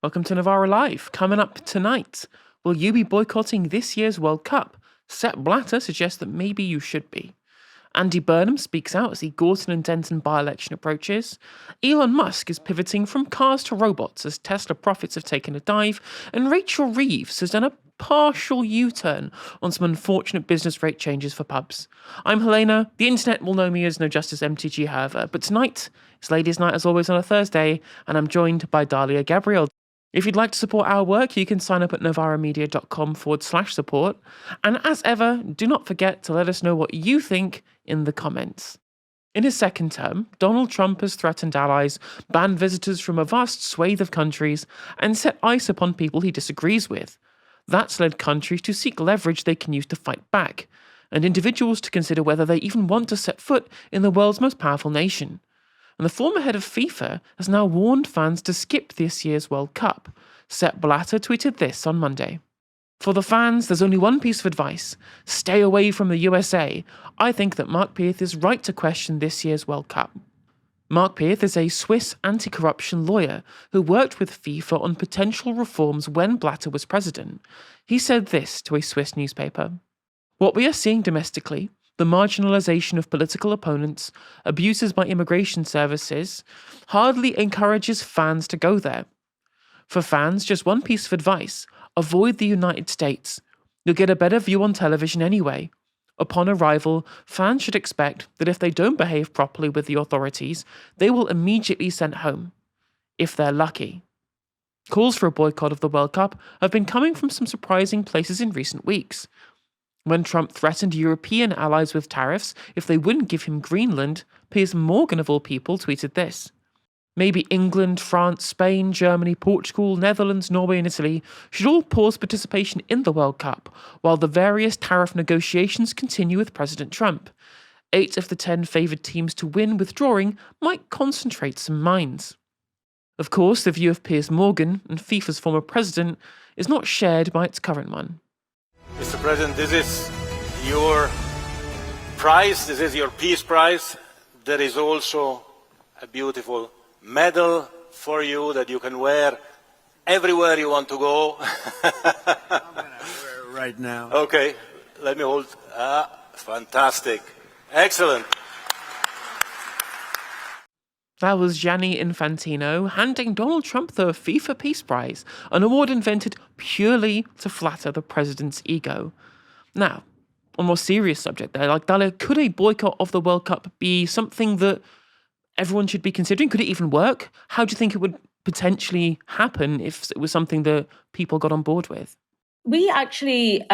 Welcome to Novara Live. Coming up tonight, will you be boycotting this year's World Cup? Sepp Blatter suggests that maybe you should be. Andy Burnham speaks out as the Gorton and Denton by-election approaches. Elon Musk is pivoting from cars to robots as Tesla profits have taken a dive. And Rachel Reeves has done a partial U-turn on some unfortunate business rate changes for pubs. I'm Helena. The internet will know me as No Justice MTG, however. But tonight, it's Ladies' Night as always on a Thursday, and I'm joined by Dalia Gebrial. If you'd like to support our work, you can sign up at novaramedia.com/support. And as ever, do not forget to let us know what you think in the comments. In his second term, Donald Trump has threatened allies, banned visitors from a vast swathe of countries, and set ice upon people he disagrees with. That's led countries to seek leverage they can use to fight back, and individuals to consider whether they even want to set foot in the world's most powerful nation. And the former head of FIFA has now warned fans to skip this year's World Cup. Sepp Blatter tweeted this on Monday. For the fans, there's only one piece of advice. Stay away from the USA. I think that Mark Pearth is right to question this year's World Cup. Mark Pearth is a Swiss anti-corruption lawyer who worked with FIFA on potential reforms when Blatter was president. He said this to a Swiss newspaper. What we are seeing domestically, the marginalisation of political opponents, abuses by immigration services, hardly encourages fans to go there. For fans, just one piece of advice. Avoid the United States. You'll get a better view on television anyway. Upon arrival, fans should expect that if they don't behave properly with the authorities, they will immediately sent home. If they're lucky. Calls for a boycott of the World Cup have been coming from some surprising places in recent weeks. When Trump threatened European allies with tariffs if they wouldn't give him Greenland, Piers Morgan of all people tweeted this. Maybe England, France, Spain, Germany, Portugal, Netherlands, Norway and Italy should all pause participation in the World Cup, while the various tariff negotiations continue with President Trump. 8 of the 10 favoured teams to win withdrawing might concentrate some minds. Of course, the view of Piers Morgan and FIFA's former president is not shared by its current one. Mr. President, this is your prize, this is your Peace Prize. There is also a beautiful medal for you that you can wear everywhere you want to go. I'm going to wear it right now. Okay, let me hold. Fantastic. Excellent. That was Gianni Infantino handing Donald Trump the FIFA Peace Prize, an award invented purely to flatter the president's ego. Now, on a more serious subject there, Dalia, could a boycott of the World Cup be something that everyone should be considering? Could it even work? How do you think it would potentially happen if it was something that people got on board with? We actually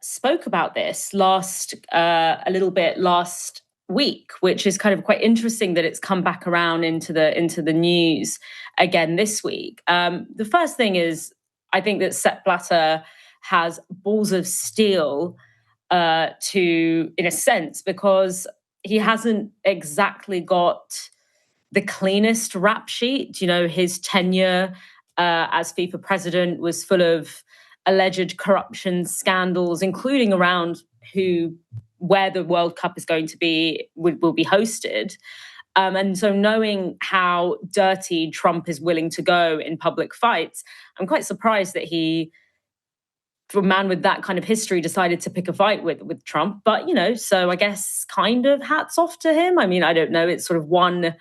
spoke about this a little bit last week, which is kind of quite interesting that it's come back around into the news again this week. The first thing is, I think that Sepp Blatter has balls of steel in a sense, because he hasn't exactly got the cleanest rap sheet. You know, his tenure as FIFA president was full of alleged corruption scandals, including around where the World Cup is going to be, will be hosted. And so knowing how dirty Trump is willing to go in public fights, I'm quite surprised that for a man with that kind of history, decided to pick a fight with Trump. But, so I guess kind of hats off to him. I mean, I don't know. It's sort of one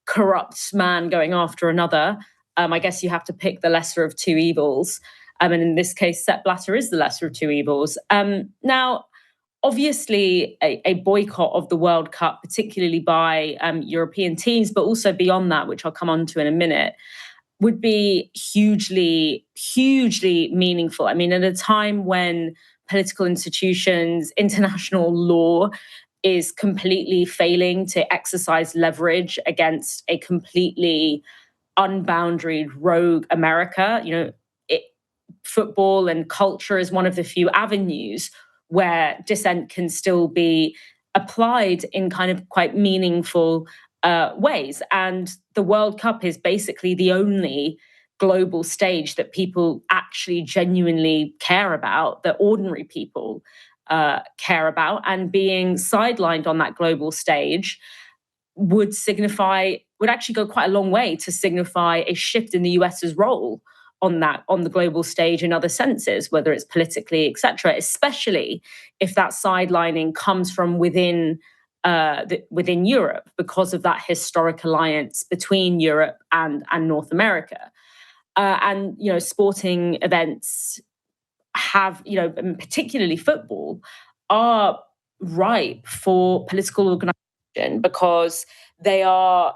corrupt man going after another. I guess you have to pick the lesser of two evils. And in this case, Sepp Blatter is the lesser of two evils. Now, obviously, a boycott of the World Cup, particularly by European teams, but also beyond that, which I'll come on to in a minute, would be hugely, hugely meaningful. I mean, at a time when political institutions, international law is completely failing to exercise leverage against a completely unboundaried rogue America, football and culture is one of the few avenues where dissent can still be applied in kind of quite meaningful ways. And the World Cup is basically the only global stage that people actually genuinely care about, that ordinary people care about. And being sidelined on that global stage would actually go quite a long way to signify a shift in the US's role on the global stage in other senses, whether it's politically, etc., especially if that sidelining comes from within Europe, because of that historic alliance between Europe and North America. And sporting events have, and particularly football, are ripe for political organisation, because they are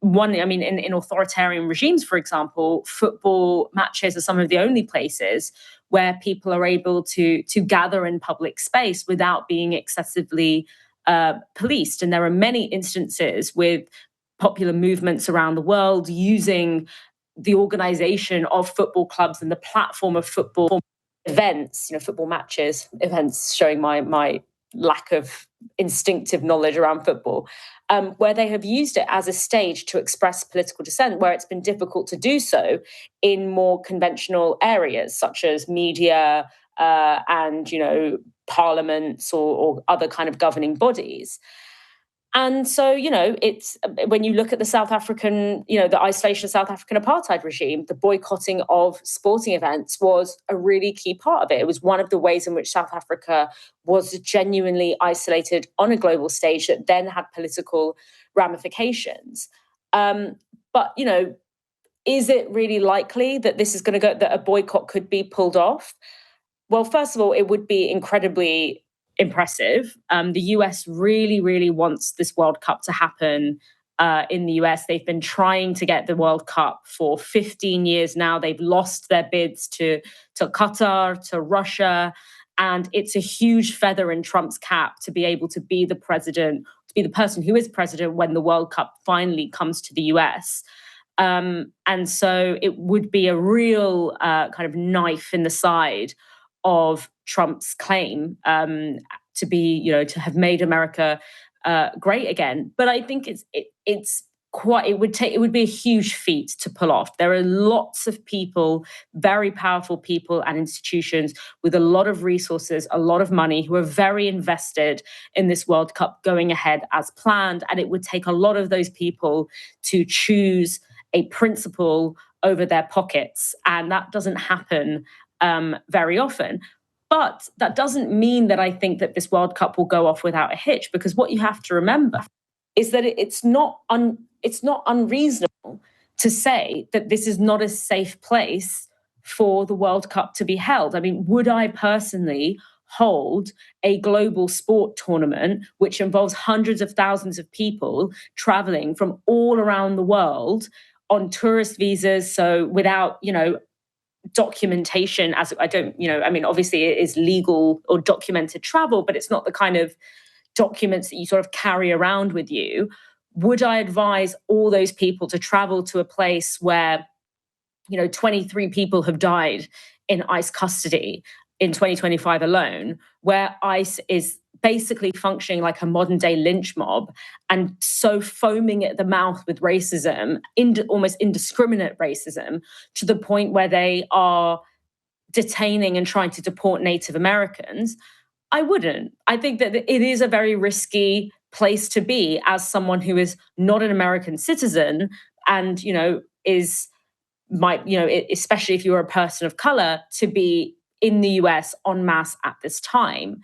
in authoritarian regimes, for example, football matches are some of the only places where people are able to gather in public space without being excessively policed. And there are many instances with popular movements around the world using the organization of football clubs and the platform of football events, football matches, events, showing my lack of instinctive knowledge around football, where they have used it as a stage to express political dissent, where it's been difficult to do so in more conventional areas such as media and parliaments or other kind of governing bodies. And so, it's when you look at the South African, the isolation of South African apartheid regime, the boycotting of sporting events was a really key part of it. It was one of the ways in which South Africa was genuinely isolated on a global stage that then had political ramifications. But, is it really likely that this is going to that a boycott could be pulled off? Well, first of all, it would be incredibly impressive. The US really, really wants this World Cup to happen in the US. They've been trying to get the World Cup for 15 years now. They've lost their bids to Qatar, to Russia. And it's a huge feather in Trump's cap to be able to be the president, to be the person who is president when the World Cup finally comes to the US. And so it would be a real kind of knife in the side of Trump's claim to be, to have made America great again. But I think it would be a huge feat to pull off. There are lots of people, very powerful people and institutions with a lot of resources, a lot of money, who are very invested in this World Cup going ahead as planned. And it would take a lot of those people to choose a principle over their pockets. And that doesn't happen very often. But that doesn't mean that I think that this World Cup will go off without a hitch, because what you have to remember is that it's not unreasonable to say that this is not a safe place for the World Cup to be held. I mean, would I personally hold a global sport tournament which involves hundreds of thousands of people traveling from all around the world on tourist visas, so without, documentation? As I don't, obviously it is legal or documented travel, but it's not the kind of documents that you sort of carry around with you. Would I advise all those people to travel to a place where, 23 people have died in ICE custody in 2025 alone, where ICE is basically functioning like a modern day lynch mob, and so foaming at the mouth with racism, almost indiscriminate racism, to the point where they are detaining and trying to deport Native Americans? I wouldn't. I think that it is a very risky place to be as someone who is not an American citizen and, especially if you're a person of color, to be in the US en masse at this time.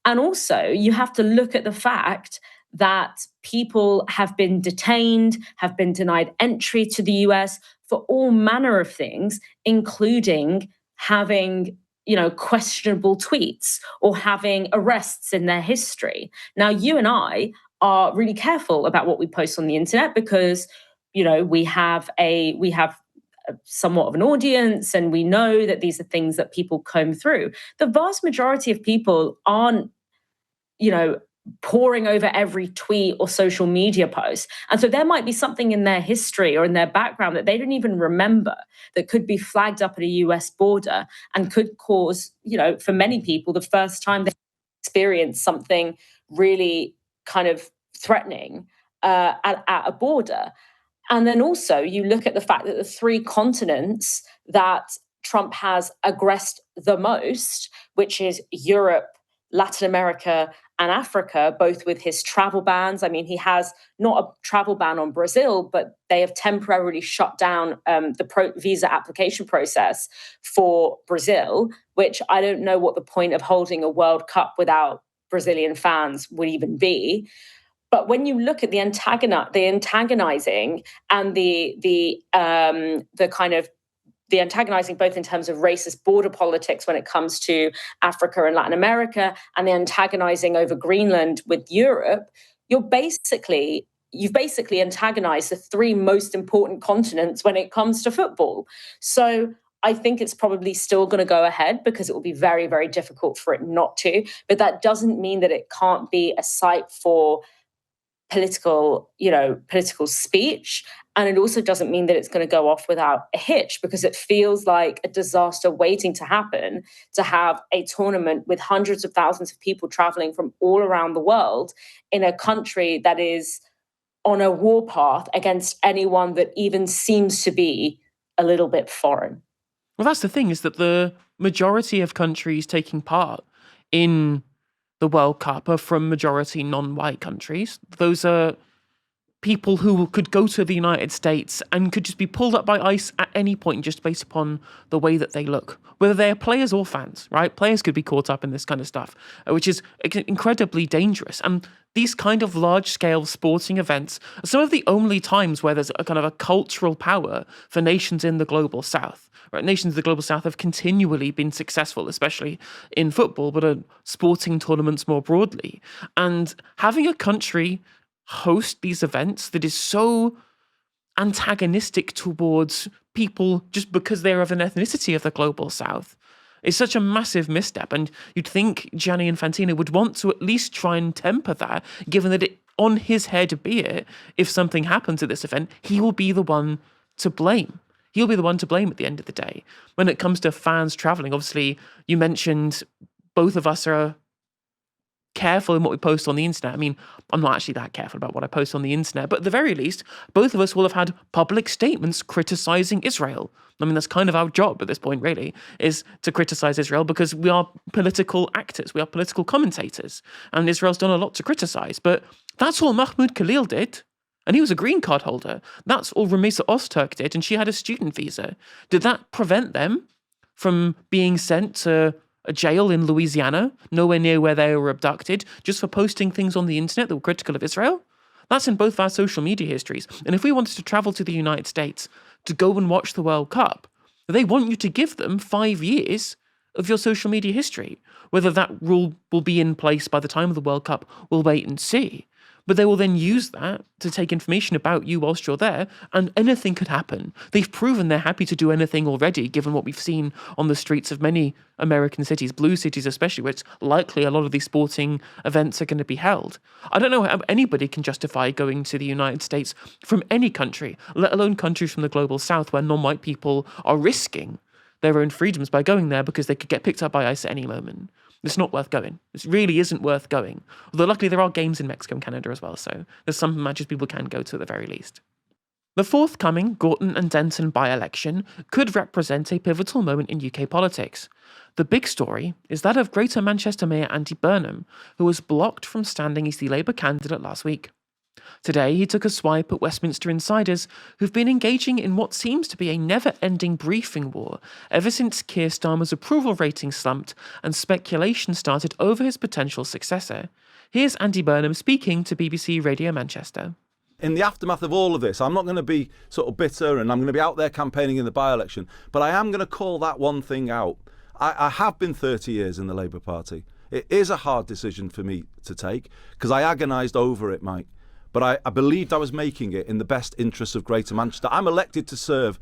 And also, you have to look at the fact that people have been detained, have been denied entry to the US for all manner of things, including having, questionable tweets or having arrests in their history. Now, you and I are really careful about what we post on the internet because, we have somewhat of an audience, and we know that these are things that people comb through. The vast majority of people aren't, poring over every tweet or social media post. And so there might be something in their history or in their background that they don't even remember that could be flagged up at a US border and could cause, for many people, the first time they experience something really kind of threatening at a border. And then also you look at the fact that the three continents that Trump has aggressed the most, which is Europe, Latin America, and Africa, both with his travel bans. I mean, he has not a travel ban on Brazil, but they have temporarily shut down the visa application process for Brazil, which I don't know what the point of holding a World Cup without Brazilian fans would even be. But when you look at the antagonizing and the antagonizing both in terms of racist border politics when it comes to Africa and Latin America, and the antagonizing over Greenland with Europe, you've basically antagonized the three most important continents when it comes to football. So I think it's probably still going to go ahead because it will be very, very difficult for it not to. But that doesn't mean that it can't be a site for political speech. And it also doesn't mean that it's going to go off without a hitch, because it feels like a disaster waiting to happen to have a tournament with hundreds of thousands of people traveling from all around the world in a country that is on a warpath against anyone that even seems to be a little bit foreign. Well, that's the thing, is that the majority of countries taking part in the World Cup are from majority non-white countries. Those are people who could go to the United States and could just be pulled up by ICE at any point just based upon the way that they look, whether they're players or fans, right? Players could be caught up in this kind of stuff, which is incredibly dangerous. And these kind of large-scale sporting events are some of the only times where there's a kind of a cultural power for nations in the global south. Right? Nations in the global south have continually been successful, especially in football, but sporting tournaments more broadly. And having a country host these events that is so antagonistic towards people just because they're of an ethnicity of the global south is such a massive misstep. And you'd think Gianni Infantino would want to at least try and temper that, given that on his head be it, if something happens at this event, he will be the one to blame. He'll be the one to blame at the end of the day. When it comes to fans traveling, obviously, you mentioned both of us are careful in what we post on the internet. I mean, I'm not actually that careful about what I post on the internet, but at the very least, both of us will have had public statements criticizing Israel. I mean, that's kind of our job at this point, really, is to criticize Israel, because we are political actors, we are political commentators, and Israel's done a lot to criticize. But that's all Mahmoud Khalil did, and he was a green card holder. That's all Ramisa Ozturk did, and she had a student visa. Did that prevent them from being sent to a jail in Louisiana, nowhere near where they were abducted, just for posting things on the internet that were critical of Israel? That's in both of our social media histories. And if we wanted to travel to the United States to go and watch the World Cup, they want you to give them 5 years of your social media history. Whether that rule will be in place by the time of the World Cup, we'll wait and see. But they will then use that to take information about you whilst you're there, and anything could happen. They've proven they're happy to do anything already, given what we've seen on the streets of many American cities, blue cities especially, where it's likely a lot of these sporting events are going to be held. I don't know how anybody can justify going to the United States from any country, let alone countries from the global south, where non-white people are risking their own freedoms by going there because they could get picked up by ICE at any moment. It's not worth going. It really isn't worth going. Although luckily there are games in Mexico and Canada as well, so there's some matches people can go to at the very least. The forthcoming Gorton and Denton by-election could represent a pivotal moment in UK politics. The big story is that of Greater Manchester Mayor Andy Burnham, who was blocked from standing as the Labour candidate last week. Today, he took a swipe at Westminster insiders who've been engaging in what seems to be a never-ending briefing war ever since Keir Starmer's approval rating slumped and speculation started over his potential successor. Here's Andy Burnham speaking to BBC Radio Manchester. In the aftermath of all of this, I'm not going to be sort of bitter and I'm going to be out there campaigning in the by-election, but I am going to call that one thing out. I have been 30 years in the Labour Party. It is a hard decision for me to take because I agonised over it, Mike. But I believed I was making it in the best interests of Greater Manchester. I'm elected to serve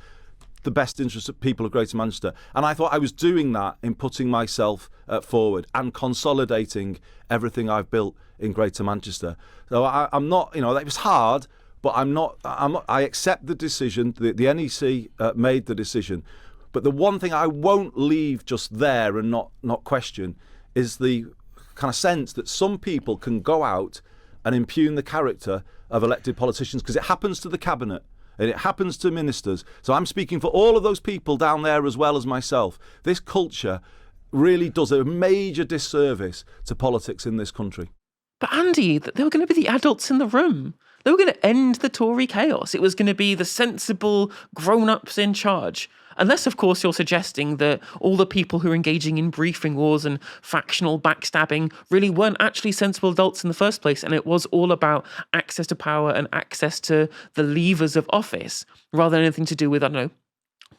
the best interests of people of Greater Manchester. And I thought I was doing that in putting myself forward and consolidating everything I've built in Greater Manchester. So I'm not, it was hard, but I'm not, I accept the decision. The NEC made the decision. But the one thing I won't leave just there and not question is the kind of sense that some people can go out and impugn the character of elected politicians, because it happens to the cabinet and it happens to ministers. So I'm speaking for all of those people down there as well as myself. This culture really does a major disservice to politics in this country. But Andy, they were going to be the adults in the room. They were going to end the Tory chaos. It was going to be the sensible grown-ups in charge. Unless, of course, you're suggesting that all the people who are engaging in briefing wars and factional backstabbing really weren't actually sensible adults in the first place, and it was all about access to power and access to the levers of office, rather than anything to do with, I don't know,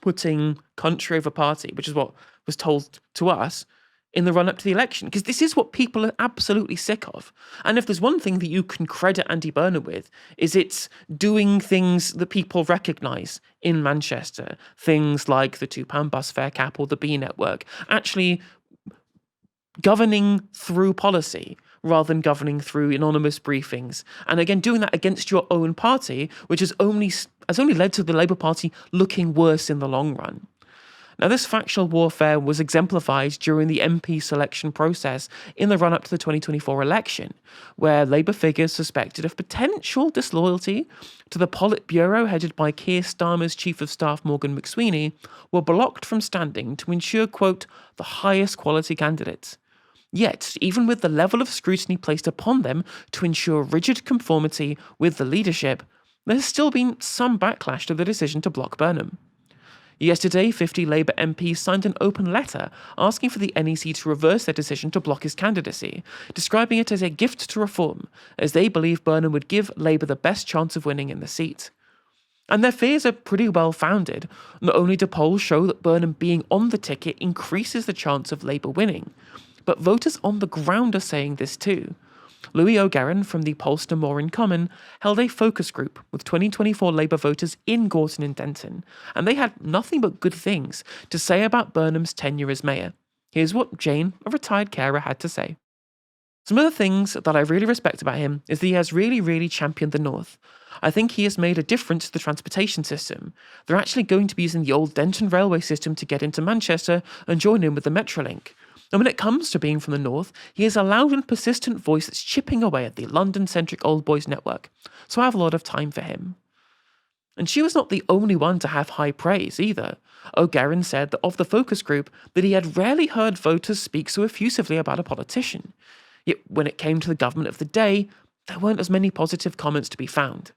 putting country over party, which is what was told to us in the run-up to the election, because this is what people are absolutely sick of. And if there's one thing that you can credit Andy Burnham with, is it's doing things that people recognise in Manchester, things like the £2 bus fare cap or the B network, actually governing through policy rather than governing through anonymous briefings. And again, doing that against your own party, which has only led to the Labour Party looking worse in the long run. Now, this factional warfare was exemplified during the MP selection process in the run-up to the 2024 election, where Labour figures suspected of potential disloyalty to the Politburo headed by Keir Starmer's Chief of Staff Morgan McSweeney were blocked from standing to ensure, quote, the highest quality candidates. Yet, even with the level of scrutiny placed upon them to ensure rigid conformity with the leadership, there has still been some backlash to the decision to block Burnham. Yesterday, 50 Labour MPs signed an open letter asking for the NEC to reverse their decision to block his candidacy, describing it as a gift to reform, as they believe Burnham would give Labour the best chance of winning in the seat. And their fears are pretty well founded. Not only do polls show that Burnham being on the ticket increases the chance of Labour winning, but voters on the ground are saying this too. Louis O'Garran from the Polster Morin Common held a focus group with 2024 Labour voters in Gorton and Denton, and they had nothing but good things to say about Burnham's tenure as mayor. Here's what Jane, a retired carer, had to say. Some of the things that I really respect about him is that he has really championed the North. I think he has made a difference to the transportation system. They're actually going to be using the old Denton railway system to get into Manchester and join in with the Metrolink. And when it comes to being from the North, he is a loud and persistent voice that's chipping away at the London-centric Old Boys network, so I have a lot of time for him. And she was not the only one to have high praise either. O'Garran said that of the focus group that he had rarely heard voters speak so effusively about a politician. Yet when it came to the government of the day, there weren't as many positive comments to be found.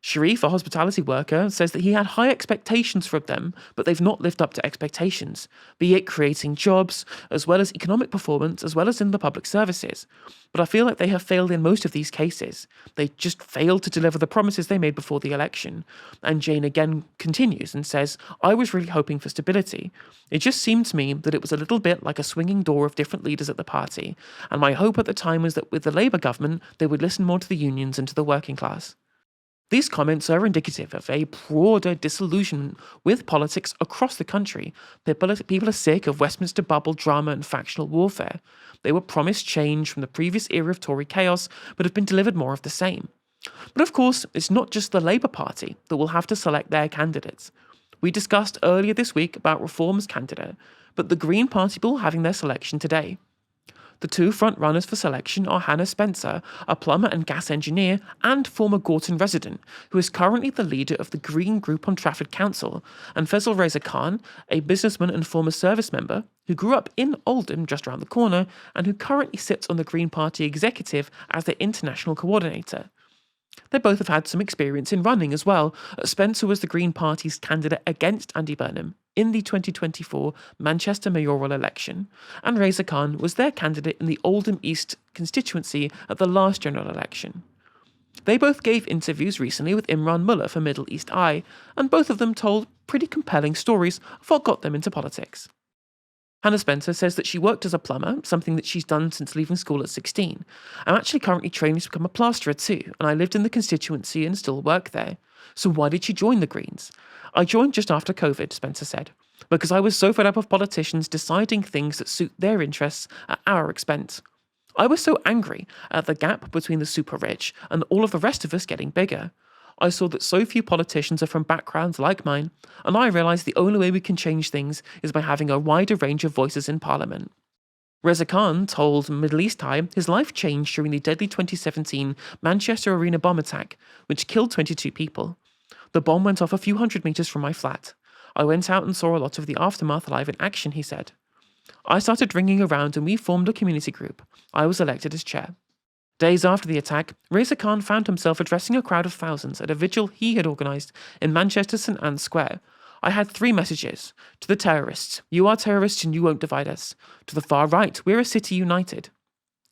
Sharif, a hospitality worker, says that he had high expectations from them, but they've not lived up to expectations, be it creating jobs, as well as economic performance, as well as in the public services. But I feel like they have failed in most of these cases. They just failed to deliver the promises they made before the election. And Jane again continues and says, I was really hoping for stability. It just seemed to me that it was a little bit like a swinging door of different leaders at the party, and my hope at the time was that with the Labour government, they would listen more to the unions and to the working class. These comments are indicative of a broader disillusionment with politics across the country. People are sick of Westminster bubble drama and factional warfare. They were promised change from the previous era of Tory chaos, but have been delivered more of the same. But of course, it's not just the Labour Party that will have to select their candidates. We discussed earlier this week about Reform's candidate, but the Green Party will having their selection today. The two front-runners for selection are Hannah Spencer, a plumber and gas engineer and former Gorton resident, who is currently the leader of the Green Group on Trafford Council, and Faisal Reza Khan, a businessman and former service member, who grew up in Oldham just around the corner, and who currently sits on the Green Party executive as their international coordinator. They both have had some experience in running as well. Spencer was the Green Party's candidate against Andy Burnham in the 2024 Manchester mayoral election, and Reza Khan was their candidate in the Oldham East constituency at the last general election. They both gave interviews recently with Imran Mullah for Middle East Eye, and both of them told pretty compelling stories of what got them into politics. Hannah Spencer says that she worked as a plumber, something that she's done since leaving school at 16. I'm actually currently training to become a plasterer too, and I lived in the constituency and still work there. So why did she join the Greens? I joined just after COVID, Spencer said, because I was so fed up of politicians deciding things that suit their interests at our expense. I was so angry at the gap between the super rich and all of the rest of us getting bigger. I saw that so few politicians are from backgrounds like mine, and I realised the only way we can change things is by having a wider range of voices in Parliament. Reza Khan told Middle East Eye his life changed during the deadly 2017 Manchester Arena bomb attack, which killed 22 people. The bomb went off a few hundred metres from my flat. I went out and saw a lot of the aftermath live in action, he said. I started ringing around and we formed a community group. I was elected as chair. Days after the attack, Reza Khan found himself addressing a crowd of thousands at a vigil he had organised in Manchester's St Anne's Square. I had 3 messages. To the terrorists, you are terrorists and you won't divide us. To the far right, we're a city united.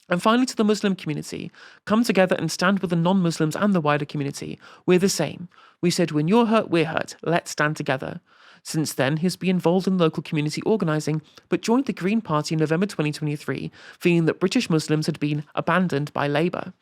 And finally to the Muslim community, come together and stand with the non-Muslims and the wider community. We're the same. We said when you're hurt, we're hurt. Let's stand together. Since then, he's been involved in local community organising, but joined the Green Party in November 2023, feeling that British Muslims had been abandoned by Labour.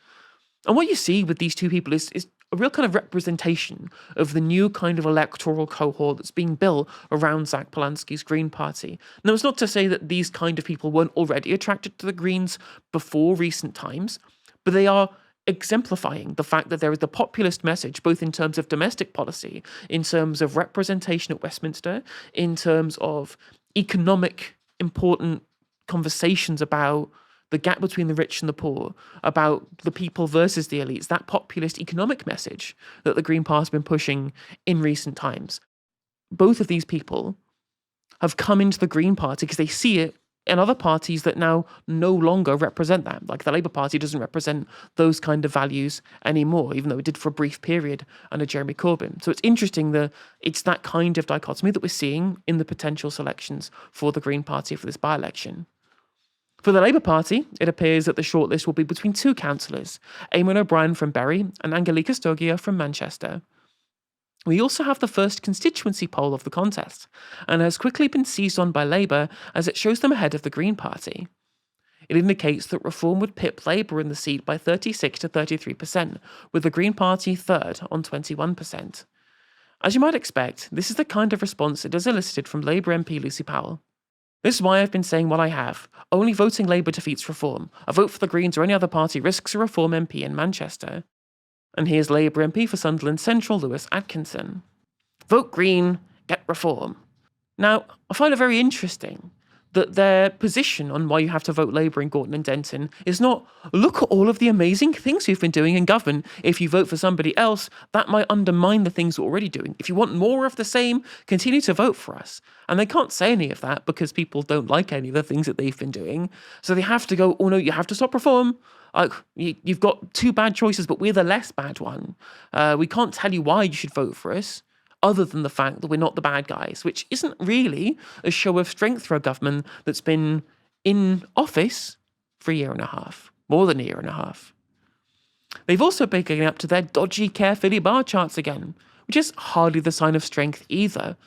And what you see with these two people is a real kind of representation of the new kind of electoral cohort that's being built around Zach Polanski's Green Party. Now, it's not to say that these kind of people weren't already attracted to the Greens before recent times, but they are exemplifying the fact that there is the populist message, both in terms of domestic policy, in terms of representation at Westminster, in terms of economic important conversations about the gap between the rich and the poor, about the people versus the elites, that populist economic message that the Green Party has been pushing in recent times. Both of these people have come into the Green Party because they see it in other parties that now no longer represent that. Like the Labour Party doesn't represent those kind of values anymore, even though it did for a brief period under Jeremy Corbyn. So it's interesting that it's that kind of dichotomy that we're seeing in the potential selections for the Green Party for this by-election. For the Labour Party, it appears that the shortlist will be between 2 councillors, Eamon O'Brien from Bury and Angelika Stogia from Manchester. We also have the first constituency poll of the contest, and has quickly been seized on by Labour as it shows them ahead of the Green Party. It indicates that Reform would pip Labour in the seat by 36 to 33%, with the Green Party third on 21%. As you might expect, this is the kind of response it has elicited from Labour MP Lucy Powell. This is why I've been saying what I have. Only voting Labour defeats Reform. A vote for the Greens or any other party risks a Reform MP in Manchester. And here's Labour MP for Sunderland Central, Lewis Atkinson. Vote Green, get Reform. Now, I find it very interesting that their position on why you have to vote Labour in Gorton and Denton is not, look at all of the amazing things we've been doing in government. If you vote for somebody else, that might undermine the things we're already doing. If you want more of the same, continue to vote for us. And they can't say any of that because people don't like any of the things that they've been doing. So they have to go, oh no, you have to stop Reform. You've got 2 bad choices, but we're the less bad one. We can't tell you why you should vote for us, other than the fact that we're not the bad guys, which isn't really a show of strength for a government that's been in office for a year and a half, more than a year and a half. They've also been getting up to their dodgy Caerphilly bar charts again, which is hardly the sign of strength either.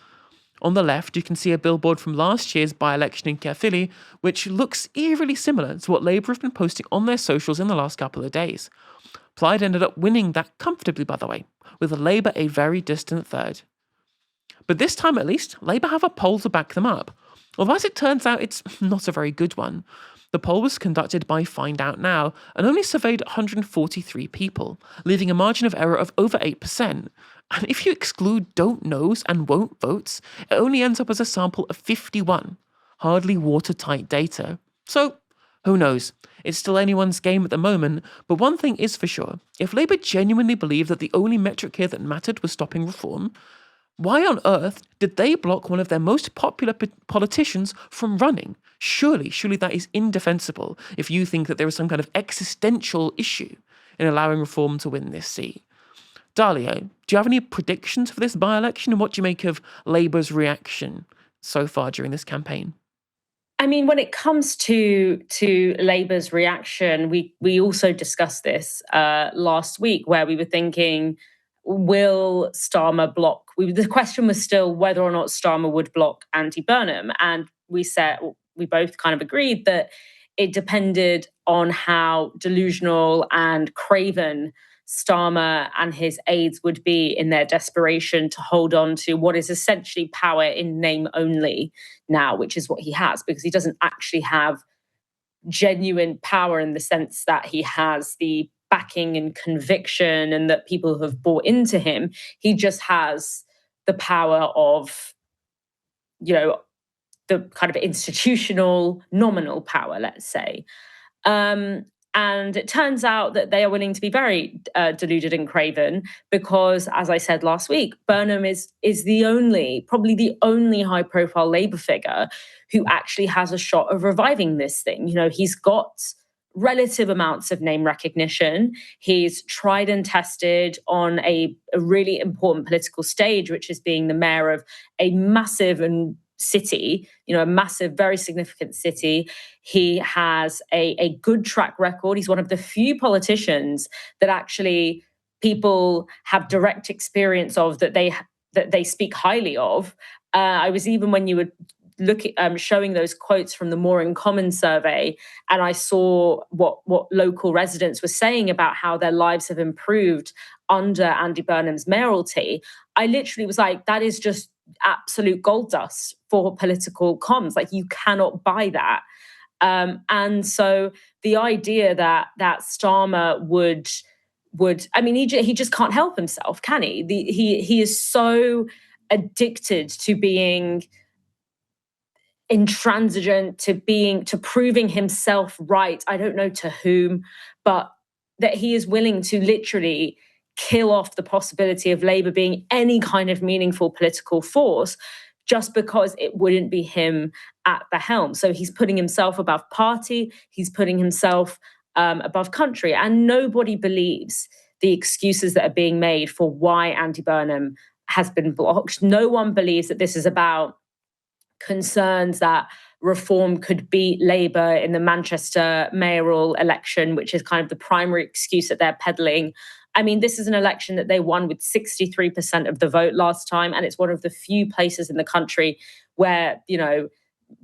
On the left, you can see a billboard from last year's by-election in Caerphilly, which looks eerily similar to what Labour have been posting on their socials in the last couple of days. Plaid ended up winning that comfortably, by the way, with Labour a very distant third. But this time at least, Labour have a poll to back them up. Although as it turns out, it's not a very good one. The poll was conducted by Find Out Now and only surveyed 143 people, leaving a margin of error of over 8%. And if you exclude don't knows and won't votes, it only ends up as a sample of 51. Hardly watertight data. So, who knows? It's still anyone's game at the moment, but one thing is for sure. If Labour genuinely believed that the only metric here that mattered was stopping Reform, why on earth did they block one of their most popular politicians from running? Surely that is indefensible if you think that there is some kind of existential issue in allowing Reform to win this seat. Dalia, do you have any predictions for this by-election, and what do you make of Labour's reaction so far during this campaign? I mean, when it comes to Labour's reaction, we also discussed this last week, where we were thinking, will Starmer block? The question was still whether or not Starmer would block anti-Burnham, and we both kind of agreed that it depended on how delusional and craven Starmer and his aides would be in their desperation to hold on to what is essentially power in name only now, which is what he has, because he doesn't actually have genuine power in the sense that he has the backing and conviction and that people have bought into him. He just has the power of, the kind of institutional, nominal power, let's say. And it turns out that they are willing to be very deluded and craven because, as I said last week, Burnham is probably the only high-profile Labour figure who actually has a shot of reviving this thing. He's got relative amounts of name recognition. He's tried and tested on a really important political stage, which is being the mayor of a massive city, a massive, very significant city. He has a good track record. He's one of the few politicians that actually people have direct experience of, that they speak highly of. I was, even when you were showing those quotes from the More in Common survey, and I saw what local residents were saying about how their lives have improved under Andy Burnham's mayoralty, I literally was like, that is just absolute gold dust for political comms. Like, you cannot buy that. And so the idea that Starmer would I mean, he just can't help himself, can he? He is so addicted to being intransigent, to proving himself right. I don't know to whom, but that he is willing to literally kill off the possibility of Labour being any kind of meaningful political force just because it wouldn't be him at the helm. So he's putting himself above party, he's putting himself above country, and nobody believes the excuses that are being made for why Andy Burnham has been blocked. No one believes that this is about concerns that Reform could beat Labour in the Manchester mayoral election, which is kind of the primary excuse that they're peddling. I mean, this is an election that they won with 63% of the vote last time, and it's one of the few places in the country where,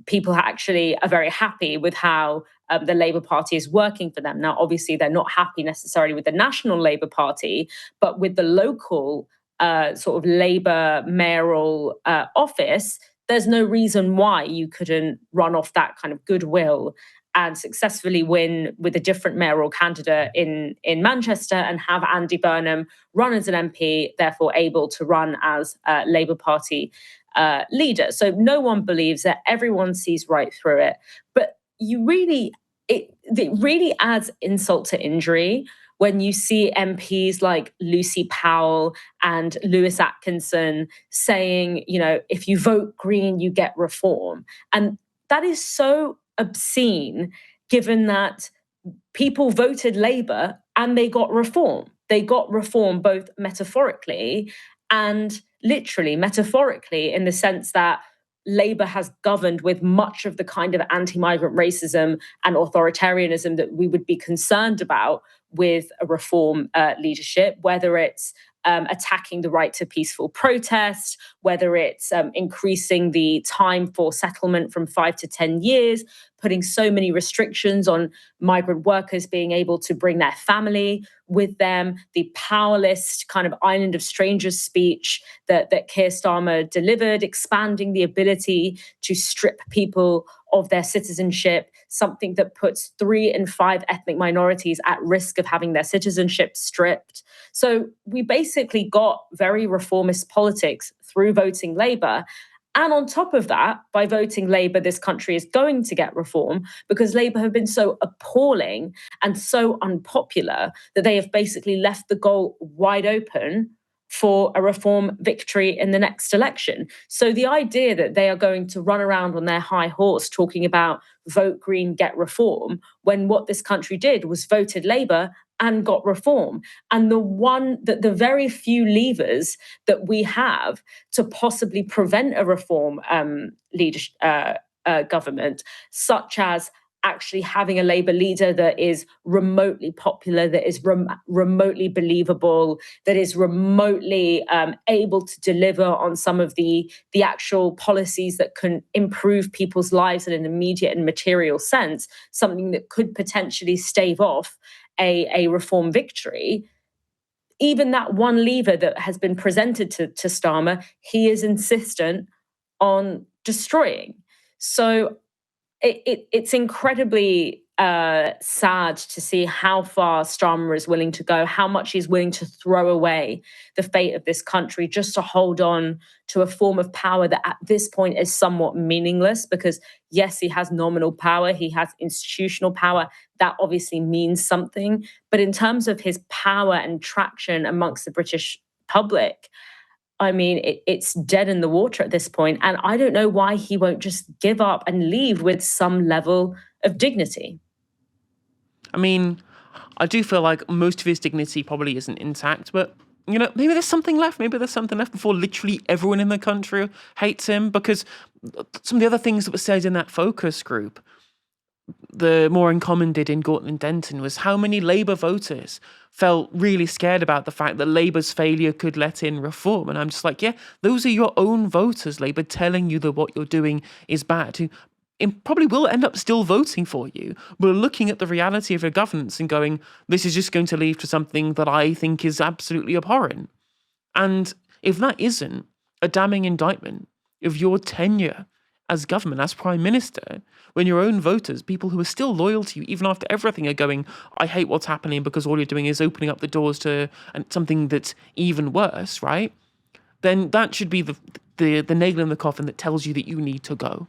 people actually are very happy with how the Labour Party is working for them. Now, obviously, they're not happy necessarily with the National Labour Party, but with the local sort of Labour mayoral office, there's no reason why you couldn't run off that kind of goodwill and successfully win with a different mayoral candidate in Manchester and have Andy Burnham run as an MP, therefore able to run as a Labour Party leader. So no one believes that. Everyone sees right through it. But it really adds insult to injury when you see MPs like Lucy Powell and Lewis Atkinson saying, if you vote Green, you get reform. And that is so obscene, given that people voted Labour and they got reform. They got reform both metaphorically and literally. Metaphorically, in the sense that Labour has governed with much of the kind of anti-migrant racism and authoritarianism that we would be concerned about with a Reform leadership, whether it's attacking the right to peaceful protest, whether it's increasing the time for settlement from 5 to 10 years, putting so many restrictions on migrant workers being able to bring their family with them, the powerless kind of island of strangers speech that Keir Starmer delivered, expanding the ability to strip people of their citizenship, something that puts 3 in 5 ethnic minorities at risk of having their citizenship stripped. So we basically got very reformist politics through voting Labour. And on top of that, by voting Labour, this country is going to get reform because Labour have been so appalling and so unpopular that they have basically left the goal wide open for a Reform victory in the next election. So the idea that they are going to run around on their high horse talking about vote Green, get reform, when what this country did was voted Labour and got reform. And the very few levers that we have to possibly prevent a Reform leadership government, such as actually having a Labour leader that is remotely popular, that is remotely believable, that is remotely able to deliver on some of the actual policies that can improve people's lives in an immediate and material sense, something that could potentially stave off a Reform victory. Even that one lever that has been presented to Starmer, he is insistent on destroying. So it's incredibly sad to see how far Starmer is willing to go, how much he's willing to throw away the fate of this country just to hold on to a form of power that at this point is somewhat meaningless, because yes, he has nominal power, he has institutional power, that obviously means something. But in terms of his power and traction amongst the British public, I mean, it's dead in the water at this point. And I don't know why he won't just give up and leave with some level of dignity. I mean, I do feel like most of his dignity probably isn't intact, but maybe there's something left. Maybe there's something left before literally everyone in the country hates him, because some of the other things that were said in that focus group, the more in common did in Gorton and Denton, was how many Labour voters felt really scared about the fact that Labour's failure could let in reform. And I'm just like, yeah, those are your own voters, Labour, telling you that what you're doing is bad, who probably will end up still voting for you, but looking at the reality of your governance and going, this is just going to lead to something that I think is absolutely abhorrent. And if that isn't a damning indictment of your tenure as government, as Prime Minister, when your own voters, people who are still loyal to you, even after everything, are going, I hate what's happening because all you're doing is opening up the doors to something that's even worse, right? Then that should be the nail in the coffin that tells you that you need to go.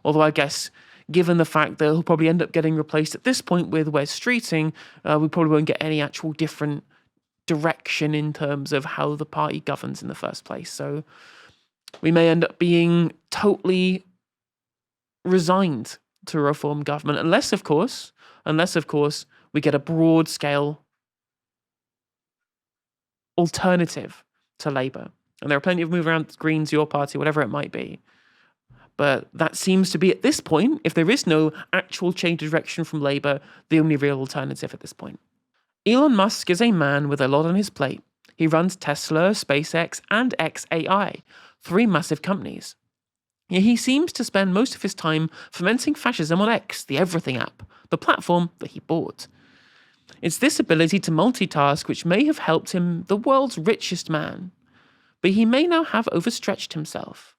Although I guess, given the fact that he'll probably end up getting replaced at this point with Wes Streeting, we probably won't get any actual different direction in terms of how the party governs in the first place. So we may end up being totally resigned to a reform government, unless of course we get a broad scale alternative to Labour. And there are plenty of move around, Greens, your party, whatever it might be. But that seems to be, at this point, if there is no actual change of direction from Labour, the only real alternative at this point. Elon Musk is a man with a lot on his plate. He runs Tesla, SpaceX, and XAI, 3 massive companies. Yet he seems to spend most of his time fomenting fascism on X, the Everything app, the platform that he bought. It's this ability to multitask which may have helped him the world's richest man. But he may now have overstretched himself.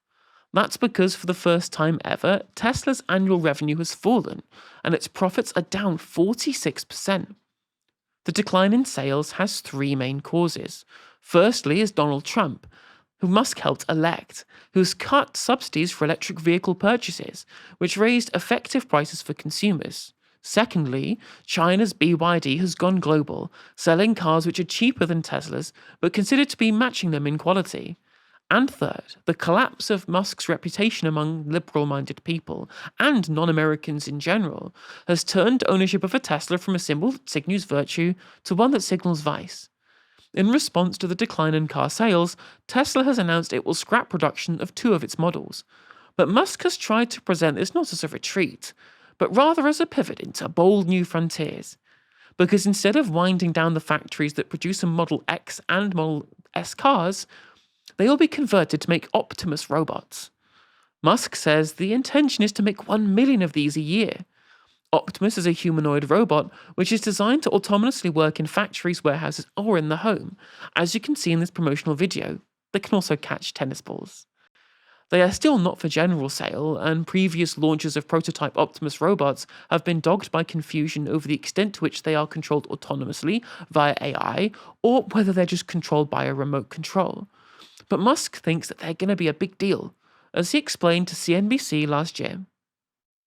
That's because for the first time ever, Tesla's annual revenue has fallen, and its profits are down 46%. The decline in sales has 3 main causes. Firstly is Donald Trump, who Musk helped elect, who's cut subsidies for electric vehicle purchases, which raised effective prices for consumers. Secondly, China's BYD has gone global, selling cars which are cheaper than Tesla's, but considered to be matching them in quality. And third, the collapse of Musk's reputation among liberal-minded people, and non-Americans in general, has turned ownership of a Tesla from a symbol that signals virtue to one that signals vice. In response to the decline in car sales, Tesla has announced it will scrap production of 2 of its models. But Musk has tried to present this not as a retreat, but rather as a pivot into bold new frontiers. Because instead of winding down the factories that produce a Model X and Model S cars, they will be converted to make Optimus robots. Musk says the intention is to make 1 million of these a year. Optimus is a humanoid robot which is designed to autonomously work in factories, warehouses, or in the home. As you can see in this promotional video, they can also catch tennis balls. They are still not for general sale, and previous launches of prototype Optimus robots have been dogged by confusion over the extent to which they are controlled autonomously via AI, or whether they're just controlled by a remote control. But Musk thinks that they're going to be a big deal, as he explained to CNBC last year.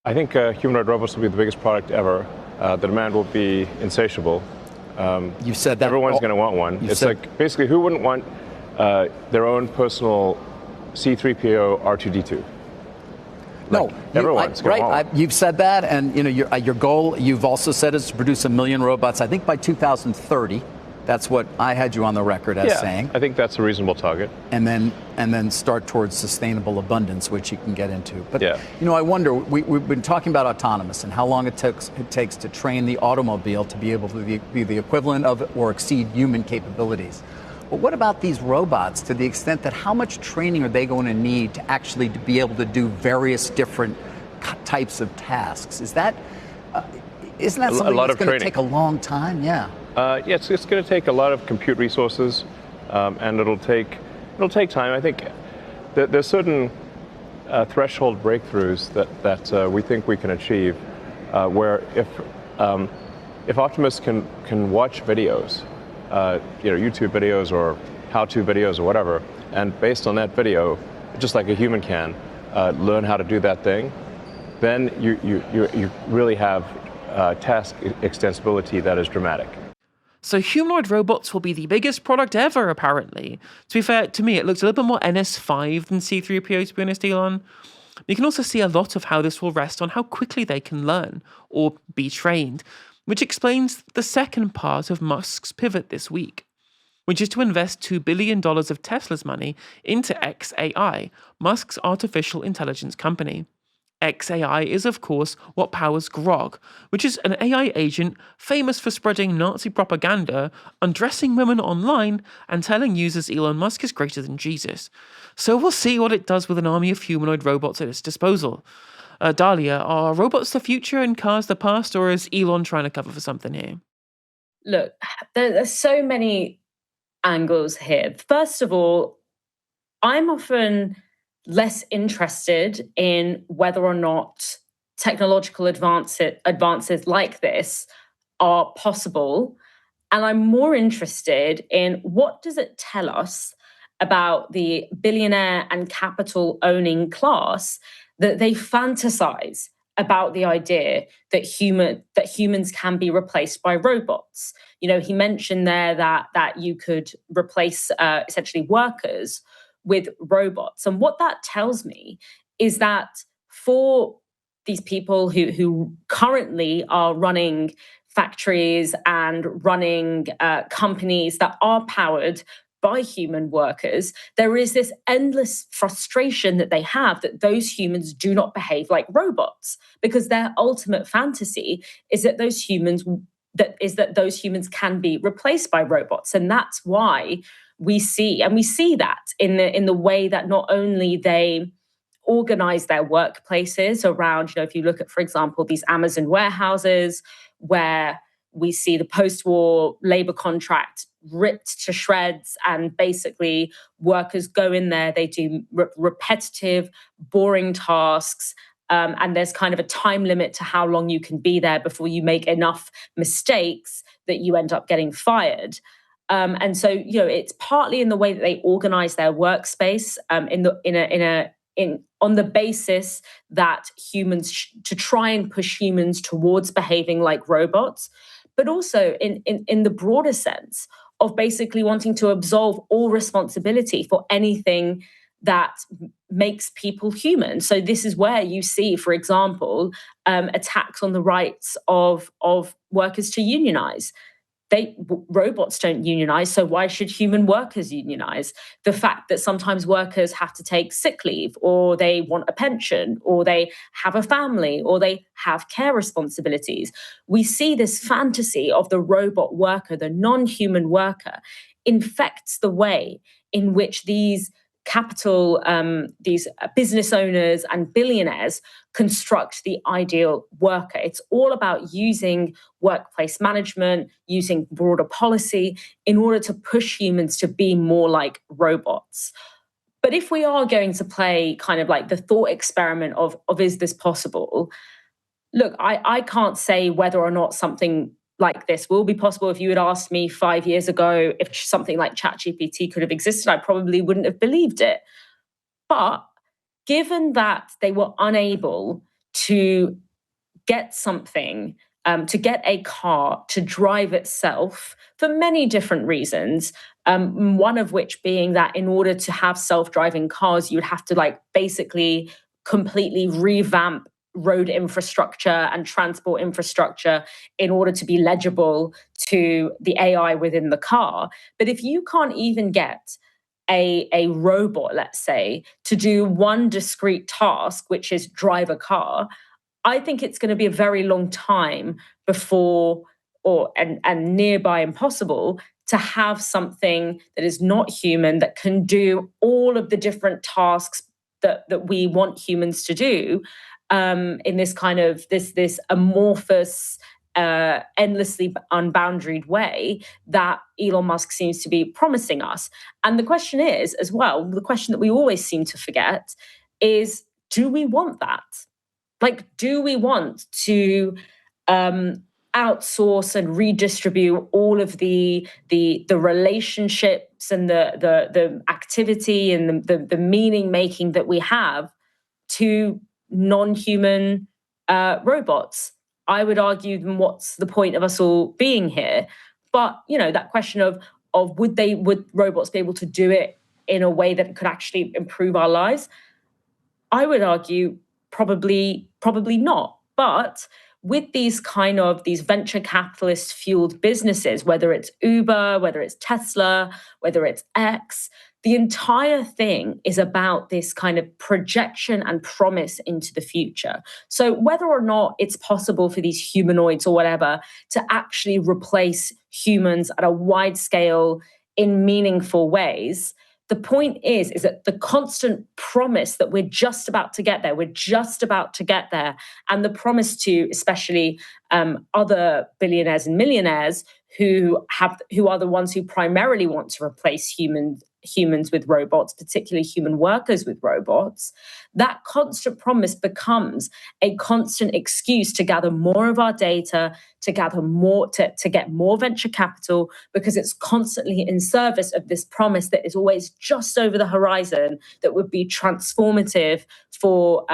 I think humanoid robots will be the biggest product ever. The demand will be insatiable. You've said that. Everyone's going to want one. It's like, basically, who wouldn't want their own personal C-3PO R2-D2? No, everyone's going to want one. You've said that, and your goal, you've also said, is to produce 1 million robots, I think by 2030. That's what I had you on the record as saying. I think that's a reasonable target. And then start towards sustainable abundance, which you can get into. But I wonder, we've been talking about autonomous and how long it takes to train the automobile to be able to be the equivalent of or exceed human capabilities. But what about these robots, to the extent that how much training are they going to need to actually be able to do various different types of tasks? Isn't that something that's going to take a long time? Yeah. It's going to take a lot of compute resources, and it'll take time. I think there's certain threshold breakthroughs that we think we can achieve, where if Optimus can watch videos, YouTube videos or how-to videos or whatever, and based on that video, just like a human can, learn how to do that thing, then you really have task extensibility that is dramatic. So humanoid robots will be the biggest product ever, apparently. To be fair, to me, it looks a little bit more NS5 than C-3PO, to be honest, Elon. You can also see a lot of how this will rest on how quickly they can learn or be trained. which explains the second part of Musk's pivot this week, which is to invest $2 billion of Tesla's money into xAI, Musk's artificial intelligence company. xAI is, of course, what powers Grog, which is an AI agent famous for spreading Nazi propaganda, undressing women online, and telling users Elon Musk is greater than Jesus. So we'll see what it does with an army of humanoid robots at its disposal. Dalia, are robots the future and cars the past, or is Elon trying to cover for something here? Look, there's so many angles here. First of all, I'm often less interested in whether or not technological advances like this are possible. And I'm more interested in what does it tell us about the billionaire and capital owning class that they fantasize about the idea that humans can be replaced by robots. You know, he mentioned there that you could replace essentially workers with robots. And what that tells me is that for these people who currently are running factories and running companies that are powered by human workers, there is this endless frustration that they have that those humans do not behave like robots, because their ultimate fantasy is that those humans can be replaced by robots. And that's why we see that in the way that not only they organize their workplaces around, you know, if you look at, for example, these Amazon warehouses where we see the post-war labor contract ripped to shreds, and basically workers go in there, they do repetitive, boring tasks, and there's kind of a time limit to how long you can be there before you make enough mistakes that you end up getting fired. And so, you know, it's partly in the way that they organize their workspace, on the basis that humans to try and push humans towards behaving like robots, but also in the broader sense of basically wanting to absolve all responsibility for anything that makes people human. So this is where you see, for example, attacks on the rights of workers to unionize. Robots don't unionize, so why should human workers unionize? The fact that sometimes workers have to take sick leave, or they want a pension, or they have a family, or they have care responsibilities. We see this fantasy of the robot worker, the non-human worker, infects the way in which these business owners and billionaires construct the ideal worker. It's all about using workplace management, using broader policy in order to push humans to be more like robots. But if we are going to play kind of like the thought experiment of is this possible? Look, I can't say whether or not something like this will be possible. If you had asked me 5 years ago if something like ChatGPT could have existed, I probably wouldn't have believed it. But given that they were unable to get something, to get a car to drive itself for many different reasons, one of which being that in order to have self-driving cars, you would have to basically completely revamp road infrastructure and transport infrastructure in order to be legible to the AI within the car. But if you can't even get a robot, let's say, to do one discrete task, which is drive a car, I think it's going to be a very long time before and nearby impossible to have something that is not human that can do all of the different tasks that we want humans to do, in this kind of this amorphous, endlessly unboundaried way that Elon Musk seems to be promising us. And the question is, as well, the question that we always seem to forget is, do we want that? Do we want to outsource and redistribute all of the relationships and the activity and the meaning making that we have to non-human robots? I would argue, then what's the point of us all being here? But that question of would robots be able to do it in a way that could actually improve our lives? I would argue probably not. But with these venture capitalist fueled businesses, whether it's Uber, whether it's Tesla, whether it's X, the entire thing is about this kind of projection and promise into the future. So whether or not it's possible for these humanoids or whatever to actually replace humans at a wide scale in meaningful ways, the point is that the constant promise that we're just about to get there, and the promise to especially other billionaires and millionaires who are the ones who primarily want to replace humans with robots, particularly human workers with robots, that constant promise becomes a constant excuse to gather more of our data, to gather more, to get more venture capital, because it's constantly in service of this promise that is always just over the horizon, that would be transformative for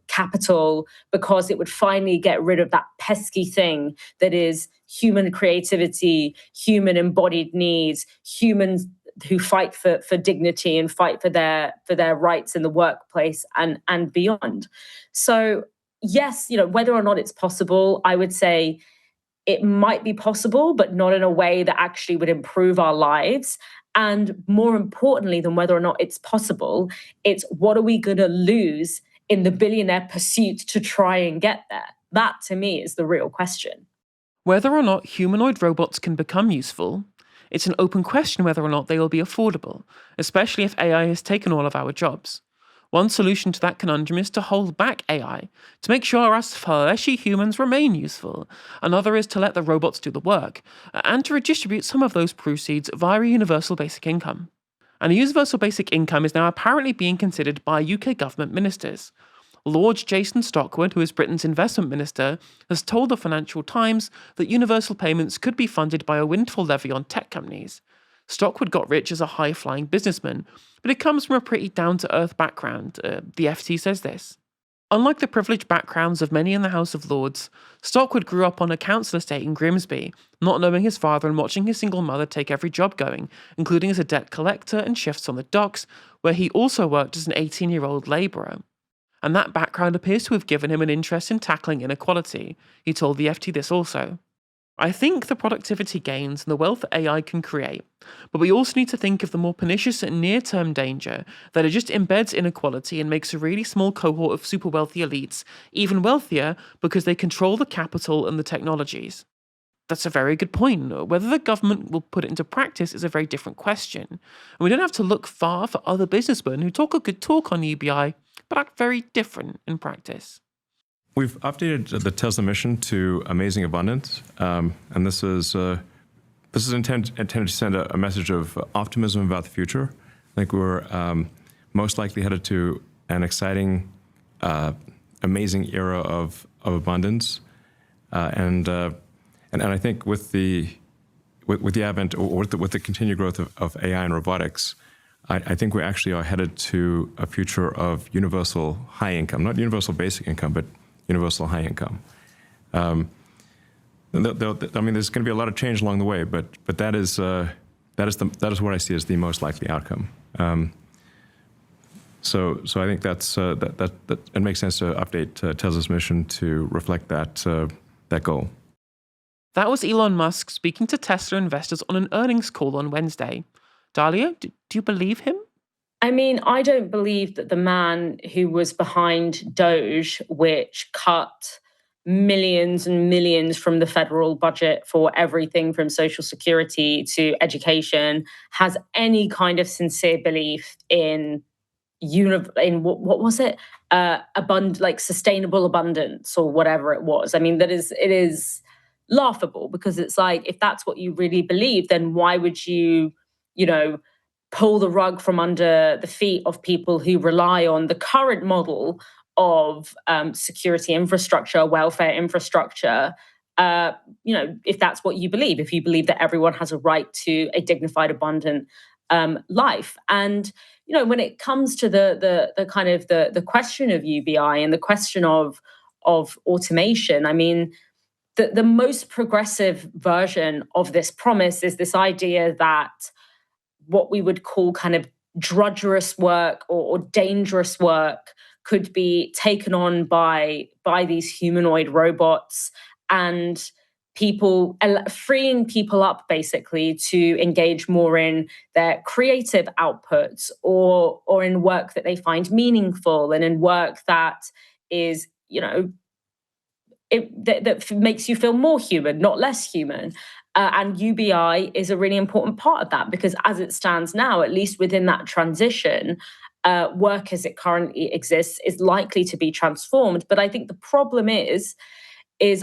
capital, because it would finally get rid of that pesky thing that is human creativity, human embodied needs, humans who fight for dignity and fight for their rights in the workplace and beyond. So yes, whether or not it's possible, I would say it might be possible, but not in a way that actually would improve our lives. And more importantly than whether or not it's possible, it's what are we going to lose in the billionaire pursuit to try and get there? That, to me, is the real question. Whether or not humanoid robots can become useful, it's an open question whether or not they will be affordable, especially if AI has taken all of our jobs. One solution to that conundrum is to hold back AI, to make sure us fleshy humans remain useful. Another is to let the robots do the work, and to redistribute some of those proceeds via a universal basic income. And a universal basic income is now apparently being considered by UK government ministers. Lord Jason Stockwood, who is Britain's investment minister, has told the Financial Times that universal payments could be funded by a windfall levy on tech companies. Stockwood got rich as a high-flying businessman, but it comes from a pretty down-to-earth background. The FT says this. Unlike the privileged backgrounds of many in the House of Lords, Stockwood grew up on a council estate in Grimsby, not knowing his father and watching his single mother take every job going, including as a debt collector and shifts on the docks, where he also worked as an 18-year-old labourer. And that background appears to have given him an interest in tackling inequality. He told the FT this also. I think the productivity gains and the wealth that AI can create, but we also need to think of the more pernicious and near-term danger that it just embeds inequality and makes a really small cohort of super wealthy elites even wealthier because they control the capital and the technologies. That's a very good point. Whether the government will put it into practice is a very different question. And we don't have to look far for other businessmen who talk a good talk on UBI, but act very different in practice. We've updated the Tesla mission to Amazing Abundance, and this is intended to send a message of optimism about the future. I think we're most likely headed to an exciting, amazing era of abundance, and I think with the advent or with the continued growth of AI and robotics, I think we actually are headed to a future of universal high income, not universal basic income, but universal high income. I mean, there's going to be a lot of change along the way, but that is what I see as the most likely outcome. So I think that it makes sense to update Tesla's mission to reflect that goal. That was Elon Musk speaking to Tesla investors on an earnings call on Wednesday. Dalia, do you believe him? I mean, I don't believe that the man who was behind Doge, which cut millions and millions from the federal budget for everything from social security to education, has any kind of sincere belief in what was it? Sustainable abundance or whatever it was. I mean, it is laughable, because it's like, if that's what you really believe, then why would you pull the rug from under the feet of people who rely on the current model of security infrastructure, welfare infrastructure, if that's what you believe, if you believe that everyone has a right to a dignified, abundant life. And, when it comes to the question of UBI and the question of automation, I mean, the most progressive version of this promise is this idea that what we would call kind of drudgerous work or dangerous work could be taken on by these humanoid robots, and freeing people up basically to engage more in their creative outputs, or in work that they find meaningful, and in work that is, that makes you feel more human, not less human. And UBI is a really important part of that, because as it stands now, at least within that transition, work as it currently exists is likely to be transformed. But I think the problem is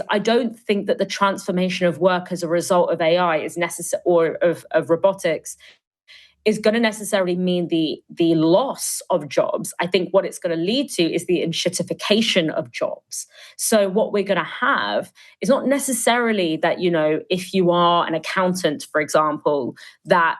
I don't think that the transformation of work as a result of AI is necessary, or of robotics, is going to necessarily mean the loss of jobs. I think what it's going to lead to is the enshittification of jobs. So what we're going to have is not necessarily that, if you are an accountant, for example, that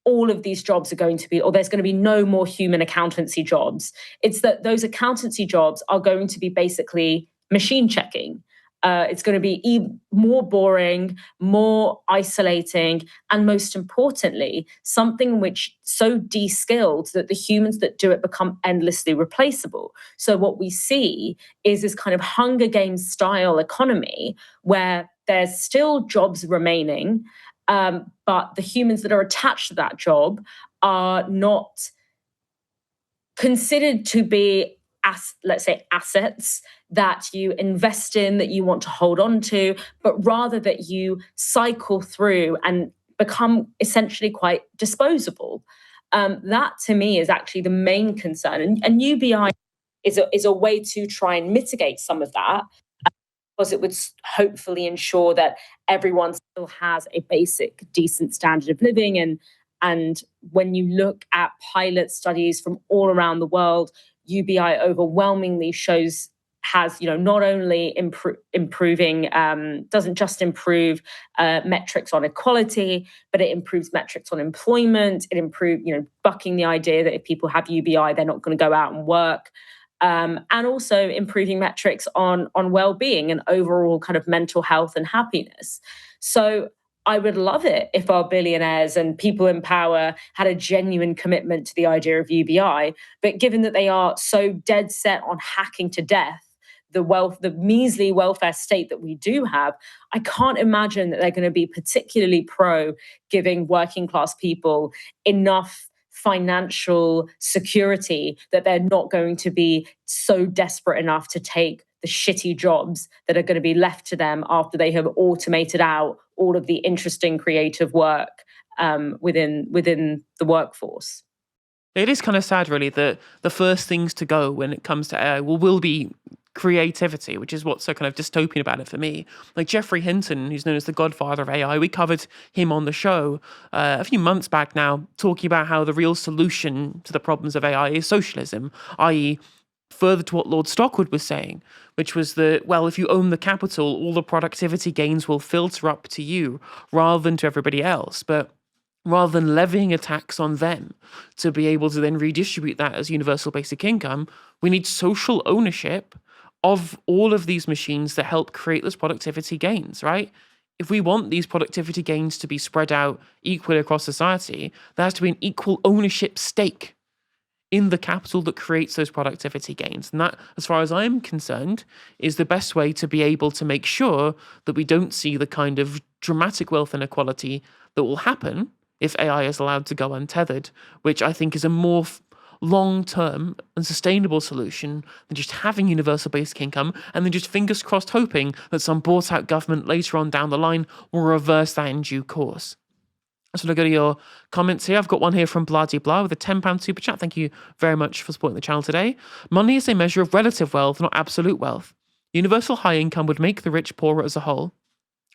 all of these jobs are going to be, or there's going to be no more human accountancy jobs. It's that those accountancy jobs are going to be basically machine checking. It's going to be more boring, more isolating, and most importantly, something which so de-skilled that the humans that do it become endlessly replaceable. So what we see is this kind of Hunger Games style economy where there's still jobs remaining, but the humans that are attached to that job are not considered to be, let's say, assets that you invest in, that you want to hold on to, but rather that you cycle through and become essentially quite disposable. That to me is actually the main concern. And UBI is a way to try and mitigate some of that, because it would hopefully ensure that everyone still has a basic, decent standard of living. And when you look at pilot studies from all around the world, UBI overwhelmingly has not only improving, doesn't just improve metrics on equality, but it improves metrics on employment. It improves, bucking the idea that if people have UBI, they're not going to go out and work. And also improving metrics on well-being and overall kind of mental health and happiness. So I would love it if our billionaires and people in power had a genuine commitment to the idea of UBI. But given that they are so dead set on hacking to death the measly welfare state that we do have, I can't imagine that they're going to be particularly pro giving working class people enough financial security that they're not going to be so desperate enough to take the shitty jobs that are going to be left to them after they have automated out all of the interesting creative work within the workforce. It is kind of sad, really, that the first things to go when it comes to AI will be creativity, which is what's so kind of dystopian about it for me. Like Geoffrey Hinton, who's known as the godfather of AI, we covered him on the show a few months back now, talking about how the real solution to the problems of AI is socialism, i.e., further to what Lord Stockwood was saying, which was that, well, if you own the capital, all the productivity gains will filter up to you rather than to everybody else. But rather than levying a tax on them to be able to then redistribute that as universal basic income, we need social ownership of all of these machines that help create those productivity gains, right? If we want these productivity gains to be spread out equally across society, there has to be an equal ownership stake in the capital that creates those productivity gains. And that, as far as I'm concerned, is the best way to be able to make sure that we don't see the kind of dramatic wealth inequality that will happen if AI is allowed to go untethered, which I think is a more long-term and sustainable solution than just having universal basic income and then just fingers crossed hoping that some bought-out government later on down the line will reverse that in due course. I just want to go to your comments here. I've got one here from Bloody Blah with a £10 super chat. Thank you very much for supporting the channel today. Money is a measure of relative wealth, not absolute wealth. Universal high income would make the rich poorer as a whole.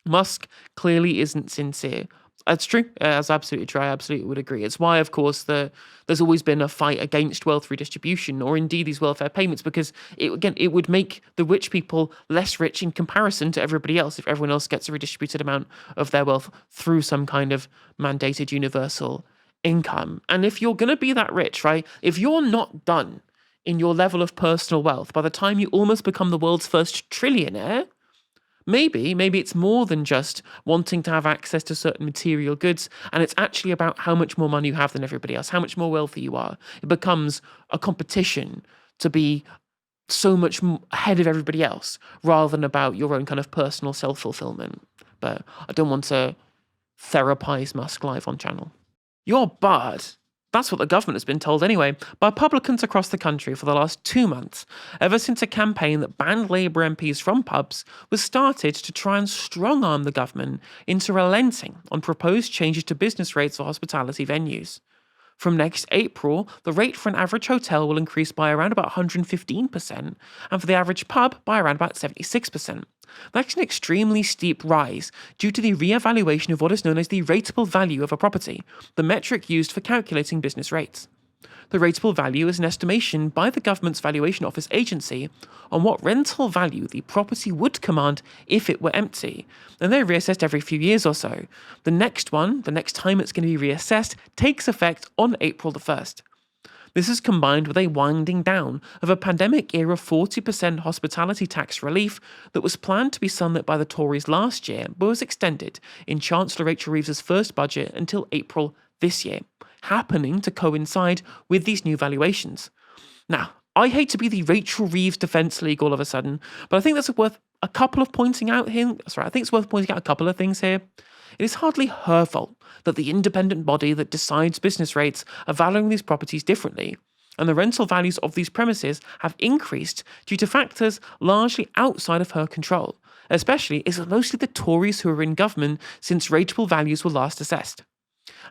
Musk clearly isn't sincere. That's true. That's absolutely true. I absolutely would agree. It's why, of course, there's always been a fight against wealth redistribution or indeed these welfare payments, because it would make the rich people less rich in comparison to everybody else if everyone else gets a redistributed amount of their wealth through some kind of mandated universal income. And if you're going to be that rich, right, if you're not done in your level of personal wealth by the time you almost become the world's first trillionaire, Maybe it's more than just wanting to have access to certain material goods, and it's actually about how much more money you have than everybody else, how much more wealthy you are. It becomes a competition to be so much ahead of everybody else rather than about your own kind of personal self-fulfillment. But I don't want to therapize Musk live on channel. You're barred. That's what the government has been told anyway, by publicans across the country for the last 2 months, ever since a campaign that banned Labour MPs from pubs was started to try and strong-arm the government into relenting on proposed changes to business rates for hospitality venues. From next April, the rate for an average hotel will increase by around about 115%, and for the average pub by around about 76%. That's an extremely steep rise due to the re-evaluation of what is known as the rateable value of a property, the metric used for calculating business rates. The rateable value is an estimation by the government's valuation office agency on what rental value the property would command if it were empty, and they're reassessed every few years or so. The next time it's going to be reassessed, takes effect on April the 1st. This is combined with a winding down of a pandemic-era 40% hospitality tax relief that was planned to be sunlit by the Tories last year, but was extended in Chancellor Rachel Reeves's first budget until April this year, happening to coincide with these new valuations. Now, I hate to be the Rachel Reeves Defence League all of a sudden, but I think that's worth a couple of pointing out here. Sorry, I think it's worth pointing out a couple of things here. It is hardly her fault that the independent body that decides business rates are valuing these properties differently, and the rental values of these premises have increased due to factors largely outside of her control, especially as it's mostly the Tories who are in government since rateable values were last assessed.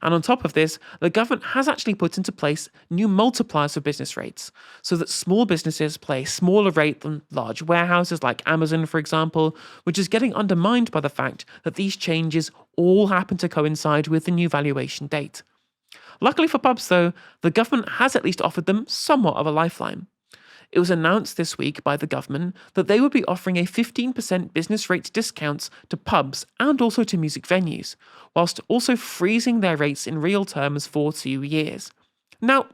And on top of this, the government has actually put into place new multipliers for business rates, so that small businesses pay a smaller rate than large warehouses like Amazon, for example, which is getting undermined by the fact that these changes all happen to coincide with the new valuation date. Luckily for pubs, though, the government has at least offered them somewhat of a lifeline. It was announced this week by the government that they would be offering a 15% business rates discounts to pubs and also to music venues, whilst also freezing their rates in real terms for 2 years. Now,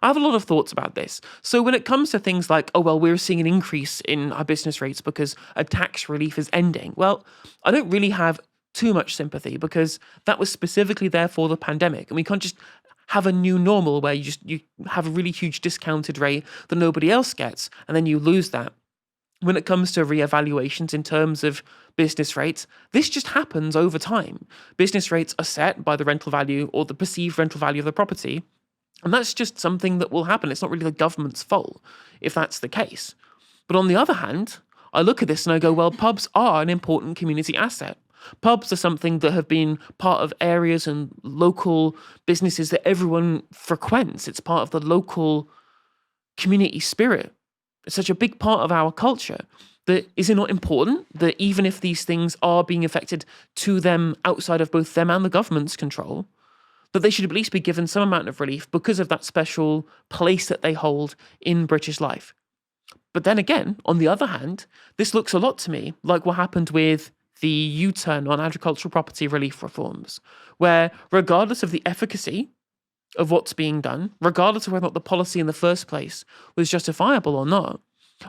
I have a lot of thoughts about this. So when it comes to things like, oh, well, we're seeing an increase in our business rates because a tax relief is ending, well, I don't really have too much sympathy because that was specifically there for the pandemic, and we can't just have a new normal where you have a really huge discounted rate that nobody else gets, and then you lose that. When it comes to reevaluations in terms of business rates, this just happens over time. Business rates are set by the rental value or the perceived rental value of the property, and that's just something that will happen. It's not really the government's fault if that's the case. But on the other hand, I look at this and I go, well, pubs are an important community asset. Pubs are something that have been part of areas and local businesses that everyone frequents. It's part of the local community spirit. It's such a big part of our culture that is it not important that even if these things are being affected to them outside of both them and the government's control, that they should at least be given some amount of relief because of that special place that they hold in British life. But then again, on the other hand, this looks a lot to me like what happened with the U-turn on agricultural property relief reforms, where regardless of the efficacy of what's being done, regardless of whether or not the policy in the first place was justifiable or not,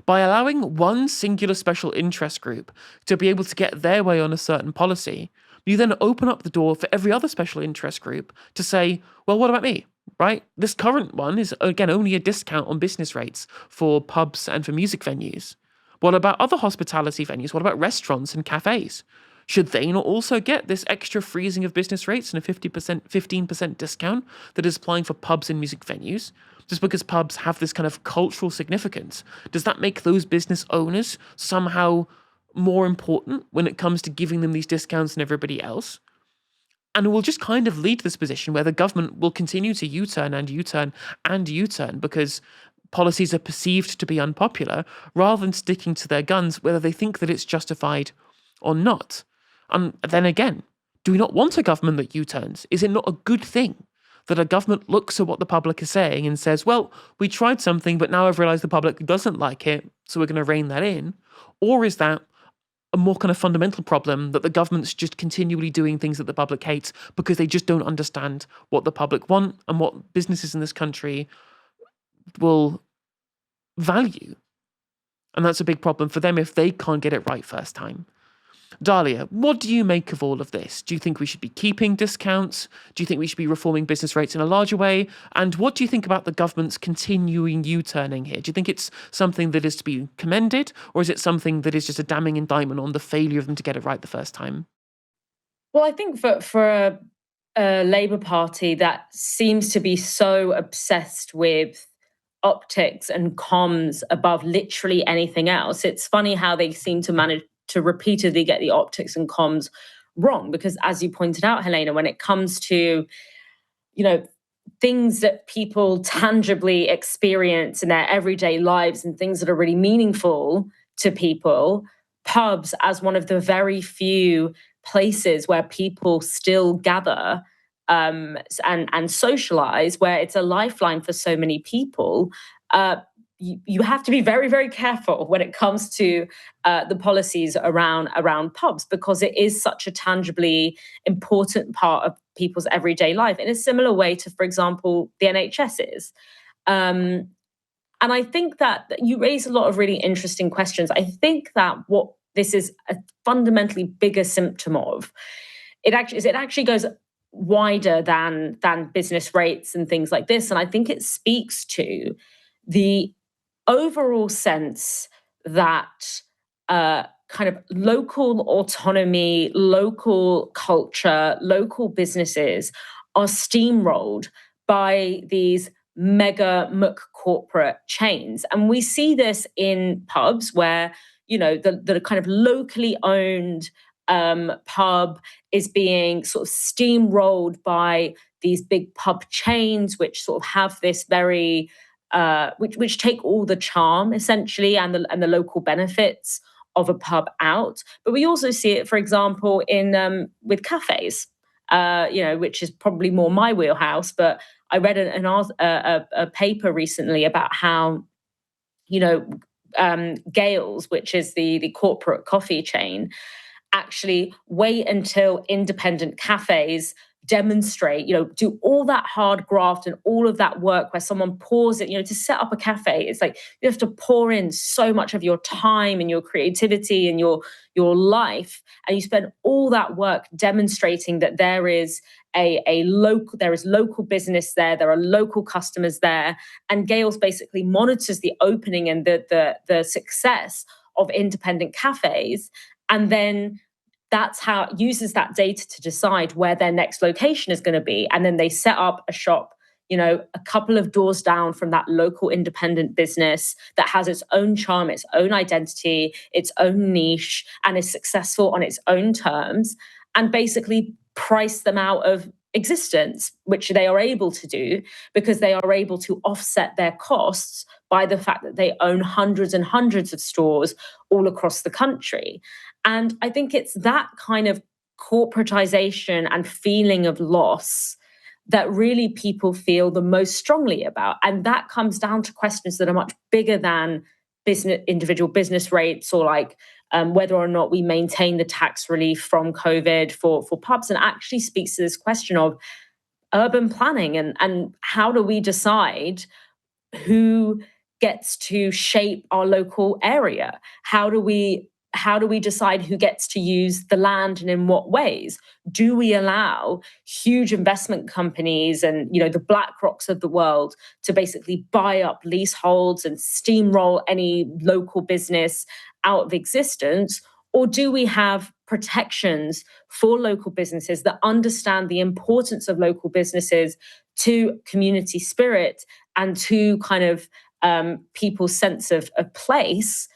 by allowing one singular special interest group to be able to get their way on a certain policy, you then open up the door for every other special interest group to say, well, what about me, right? This current one is, again, only a discount on business rates for pubs and for music venues. What about other hospitality venues? What about restaurants and cafes? Should they not also get this extra freezing of business rates and a 15% discount that is applying for pubs and music venues? Just because pubs have this kind of cultural significance, does that make those business owners somehow more important when it comes to giving them these discounts than everybody else? And it will just kind of lead to this position where the government will continue to U-turn and U-turn and U-turn because policies are perceived to be unpopular rather than sticking to their guns whether they think that it's justified or not. And then again, do we not want a government that U-turns? Is it not a good thing that a government looks at what the public is saying and says, well, we tried something, but now I've realized the public doesn't like it, so we're going to rein that in? Or is that a more kind of fundamental problem that the government's just continually doing things that the public hates because they just don't understand what the public want and what businesses in this country will value? And that's a big problem for them if they can't get it right first time. Dalia, what do you make of all of this? Do you think we should be keeping discounts? Do you think we should be reforming business rates in a larger way? And what do you think about the government's continuing U-turning here? Do you think it's something that is to be commended, or is it something that is just a damning indictment on the failure of them to get it right the first time? Well, I think for a Labour Party that seems to be so obsessed with optics and comms above literally anything else, it's funny how they seem to manage to repeatedly get the optics and comms wrong. Because as you pointed out, Helena, when it comes to, things that people tangibly experience in their everyday lives and things that are really meaningful to people, pubs, as one of the very few places where people still gather and socialize, where it's a lifeline for so many people, you have to be very, very careful when it comes to the policies around pubs, because it is such a tangibly important part of people's everyday life in a similar way to, for example, the NHS is. And I think that you raise a lot of really interesting questions. I think that what this is a fundamentally bigger symptom of, it actually goes wider than business rates and things like this. And I think it speaks to the overall sense that kind of local autonomy, local culture, local businesses are steamrolled by these mega corporate chains. And we see this in pubs where, the kind of locally owned pub is being sort of steamrolled by these big pub chains, which sort of have this very which take all the charm essentially and the local benefits of a pub out. But we also see it, for example, in with cafes, which is probably more my wheelhouse. But I read a paper recently about how, Gales, which is the corporate coffee chain, actually wait until independent cafes demonstrate, do all that hard graft and all of that work where someone pours it, to set up a cafe. It's like you have to pour in so much of your time and your creativity and your life, and you spend all that work demonstrating that there is local business there are local customers there, and Gales basically monitors the opening and the success of independent cafes, and then that's how it uses that data to decide where their next location is going to be. And then they set up a shop, a couple of doors down from that local independent business that has its own charm, its own identity, its own niche, and is successful on its own terms, and basically price them out of existence, which they are able to do because they are able to offset their costs by the fact that they own hundreds and hundreds of stores all across the country. And I think it's that kind of corporatization and feeling of loss that really people feel the most strongly about. And that comes down to questions that are much bigger than individual business rates, or like whether or not we maintain the tax relief from COVID for pubs, and actually speaks to this question of urban planning and how do we decide who gets to shape our local area? How do we decide who gets to use the land and in what ways? Do we allow huge investment companies and, the BlackRocks of the world to basically buy up leaseholds and steamroll any local business out of existence? Or do we have protections for local businesses that understand the importance of local businesses to community spirit and to kind of people's sense of place?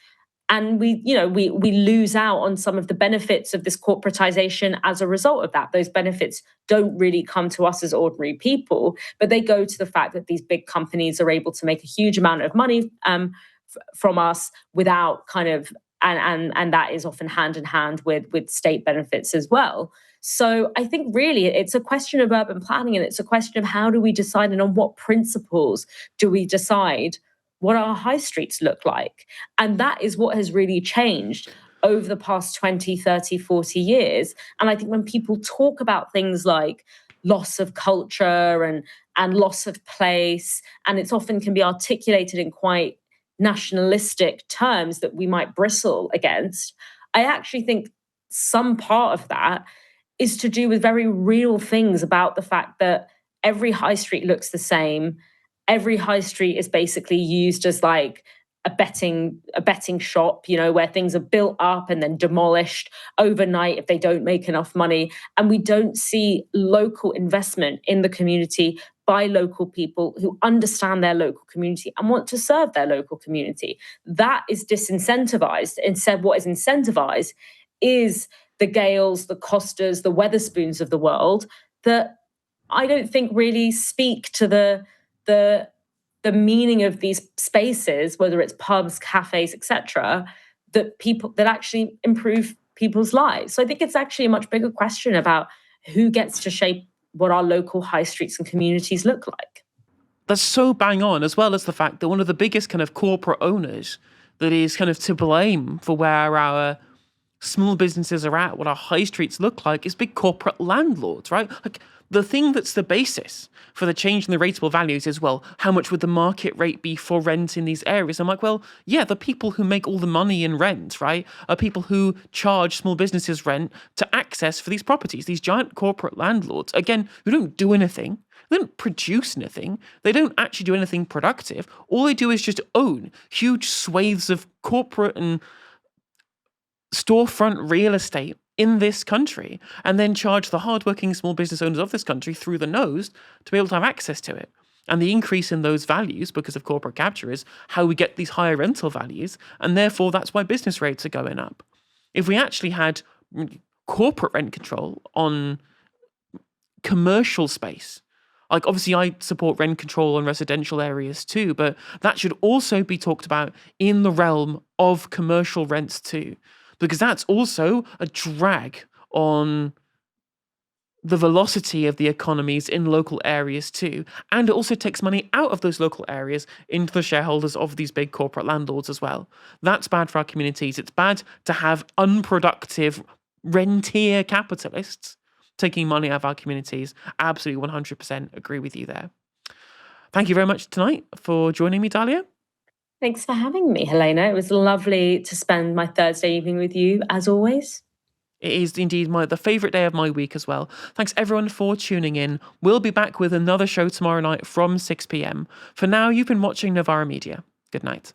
And we lose out on some of the benefits of this corporatization as a result of that. Those benefits don't really come to us as ordinary people, but they go to the fact that these big companies are able to make a huge amount of money from us without kind of, and that is often hand in hand with state benefits as well. So I think really it's a question of urban planning, and it's a question of how do we decide and on what principles do we decide what our high streets look like. And that is what has really changed over the past 20, 30, 40 years. And I think when people talk about things like loss of culture and loss of place, and it's often can be articulated in quite nationalistic terms that we might bristle against, I actually think some part of that is to do with very real things about the fact that every high street looks the same. Every high street is basically used as like a betting shop, where things are built up and then demolished overnight if they don't make enough money. And we don't see local investment in the community by local people who understand their local community and want to serve their local community. That is disincentivized. Instead, what is incentivized is the Gales, the Costas, the Weatherspoons of the world that I don't think really speak to the meaning of these spaces, whether it's pubs, cafes, etc., that actually improve people's lives. So I think it's actually a much bigger question about who gets to shape what our local high streets and communities look like. That's so bang on, as well as the fact that one of the biggest kind of corporate owners that is kind of to blame for where our small businesses are at, what our high streets look like, is big corporate landlords, right? Like, the thing that's the basis for the change in the rateable values is, well, how much would the market rate be for rent in these areas? I'm like, well, yeah, the people who make all the money in rent, right, are people who charge small businesses rent to access for these properties, these giant corporate landlords, again, who don't do anything. They don't produce anything. They don't actually do anything productive. All they do is just own huge swathes of corporate and storefront real estate in this country, and then charge the hardworking small business owners of this country through the nose to be able to have access to it. And the increase in those values because of corporate capture is how we get these higher rental values, and therefore that's why business rates are going up. If we actually had corporate rent control on commercial space, like obviously I support rent control on residential areas too, but that should also be talked about in the realm of commercial rents too, because that's also a drag on the velocity of the economies in local areas too. And it also takes money out of those local areas into the shareholders of these big corporate landlords as well. That's bad for our communities. It's bad to have unproductive rentier capitalists taking money out of our communities. Absolutely 100% agree with you there. Thank you very much tonight for joining me, Dalia. Thanks for having me, Helena. It was lovely to spend my Thursday evening with you, as always. It is indeed the favourite day of my week as well. Thanks everyone for tuning in. We'll be back with another show tomorrow night from 6 p.m. For now, you've been watching Novara Media. Good night.